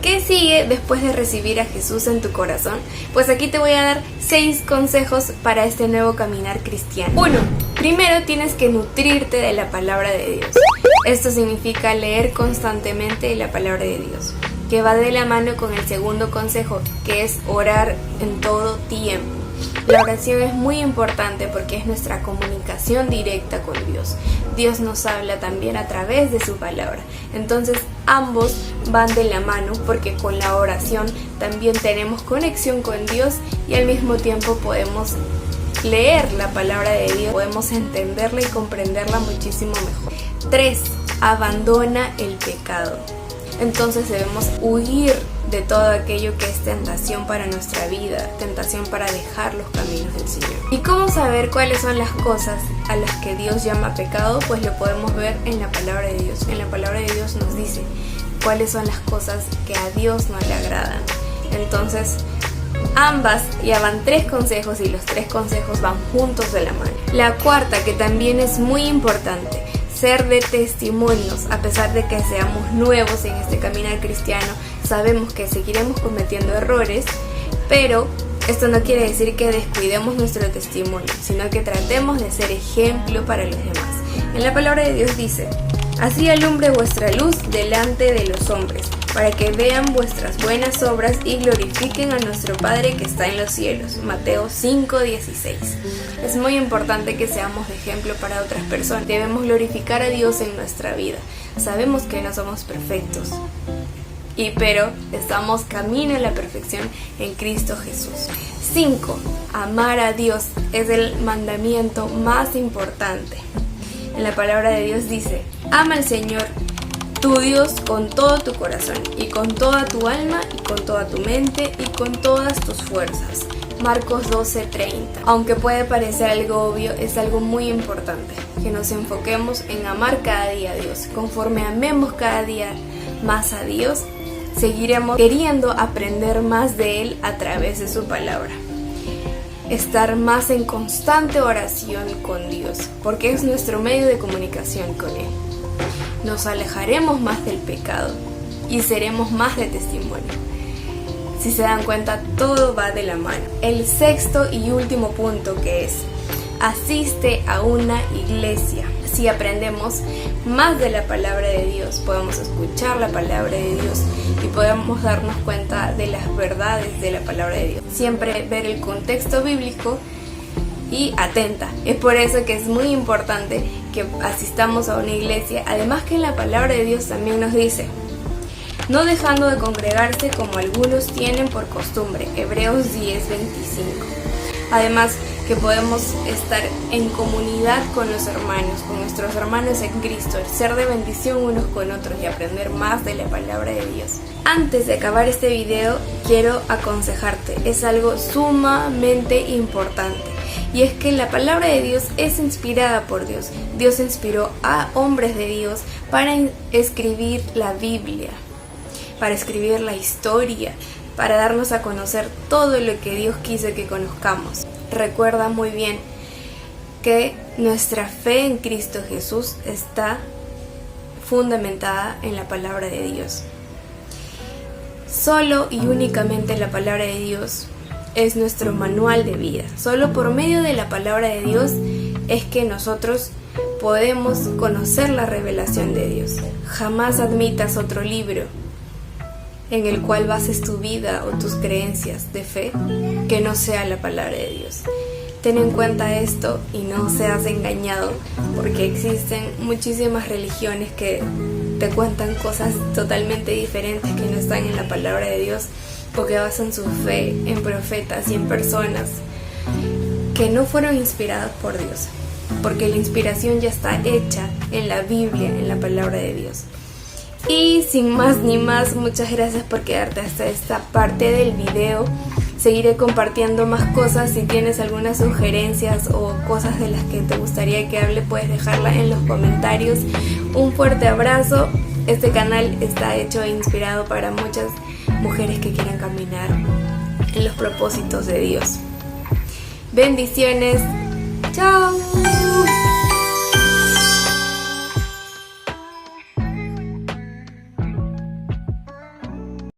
¿Qué sigue después de recibir a Jesús en tu corazón? Pues aquí te voy a dar 6 consejos para este nuevo caminar cristiano. 1. Primero tienes que nutrirte de la palabra de Dios. Esto significa leer constantemente la palabra de Dios, que va de la mano con el segundo consejo, que es orar en todo tiempo. La oración es muy importante porque es nuestra comunicación directa con Dios. Dios nos habla también a través de su palabra. Entonces ambos van de la mano porque con la oración también tenemos conexión con Dios y al mismo tiempo podemos leer la palabra de Dios, podemos entenderla y comprenderla muchísimo mejor. 3. Abandona el pecado. Entonces debemos huir de todo aquello que es tentación para nuestra vida, tentación para dejar los caminos del Señor. ¿Y cómo saber cuáles son las cosas a las que Dios llama pecado? Pues lo podemos ver en la palabra de Dios. En la palabra de Dios nos dice cuáles son las cosas que a Dios no le agradan. Entonces, ya van 3 consejos y los 3 consejos van juntos de la mano. La cuarta, que también es muy importante, ser de testimonios. A pesar de que seamos nuevos en este caminar cristiano, sabemos que seguiremos cometiendo errores, pero esto no quiere decir que descuidemos nuestro testimonio, sino que tratemos de ser ejemplo para los demás. En la palabra de Dios dice: así alumbre vuestra luz delante de los hombres, para que vean vuestras buenas obras y glorifiquen a nuestro Padre que está en los cielos. Mateo 5:16. Es muy importante que seamos de ejemplo para otras personas. Debemos glorificar a Dios en nuestra vida. Sabemos que no somos perfectos, pero estamos camino a la perfección en Cristo Jesús. 5. Amar a Dios es el mandamiento más importante. En la palabra de Dios dice: ama al Señor tu Dios con todo tu corazón y con toda tu alma y con toda tu mente y con todas tus fuerzas. Marcos 12:30. Aunque puede parecer algo obvio, es algo muy importante que nos enfoquemos en amar cada día a Dios. Conforme amemos cada día más a Dios, seguiremos queriendo aprender más de Él a través de su palabra. Estar más en constante oración con Dios, porque es nuestro medio de comunicación con Él. Nos alejaremos más del pecado y seremos más de testimonio. Si se dan cuenta, todo va de la mano. El 6º y último punto, que es: asiste a una iglesia. Si aprendemos más de la palabra de Dios, podemos escuchar la palabra de Dios y podemos darnos cuenta de las verdades de la palabra de Dios. Siempre ver el contexto bíblico y atenta. Es por eso que es muy importante que asistamos a una iglesia. Además que en la palabra de Dios también nos dice: no dejando de congregarse como algunos tienen por costumbre. Hebreos 10:25. Además que podemos estar en comunidad con los hermanos, con nuestros hermanos en Cristo, ser de bendición unos con otros y aprender más de la palabra de Dios. Antes de acabar este video, quiero aconsejarte, es algo sumamente importante, y es que la palabra de Dios es inspirada por Dios. Dios inspiró a hombres de Dios para escribir la Biblia, para escribir la historia, para darnos a conocer todo lo que Dios quiso que conozcamos. Recuerda muy bien que nuestra fe en Cristo Jesús está fundamentada en la palabra de Dios. Solo y únicamente la palabra de Dios es nuestro manual de vida. Solo por medio de la palabra de Dios es que nosotros podemos conocer la revelación de Dios. Jamás admitas otro libro en el cual bases tu vida o tus creencias de fe que no sea la palabra de Dios. Ten en cuenta esto y no seas engañado, porque existen muchísimas religiones que te cuentan cosas totalmente diferentes que no están en la palabra de Dios, porque basan su fe en profetas y en personas que no fueron inspiradas por Dios, porque la inspiración ya está hecha en la Biblia, en la palabra de Dios. Y sin más ni más, muchas gracias por quedarte hasta esta parte del video. Seguiré compartiendo más cosas. Si tienes algunas sugerencias o cosas de las que te gustaría que hable, puedes dejarla en los comentarios. Un fuerte abrazo. Este canal está hecho e inspirado para muchas mujeres que quieran caminar en los propósitos de Dios. Bendiciones. Chao.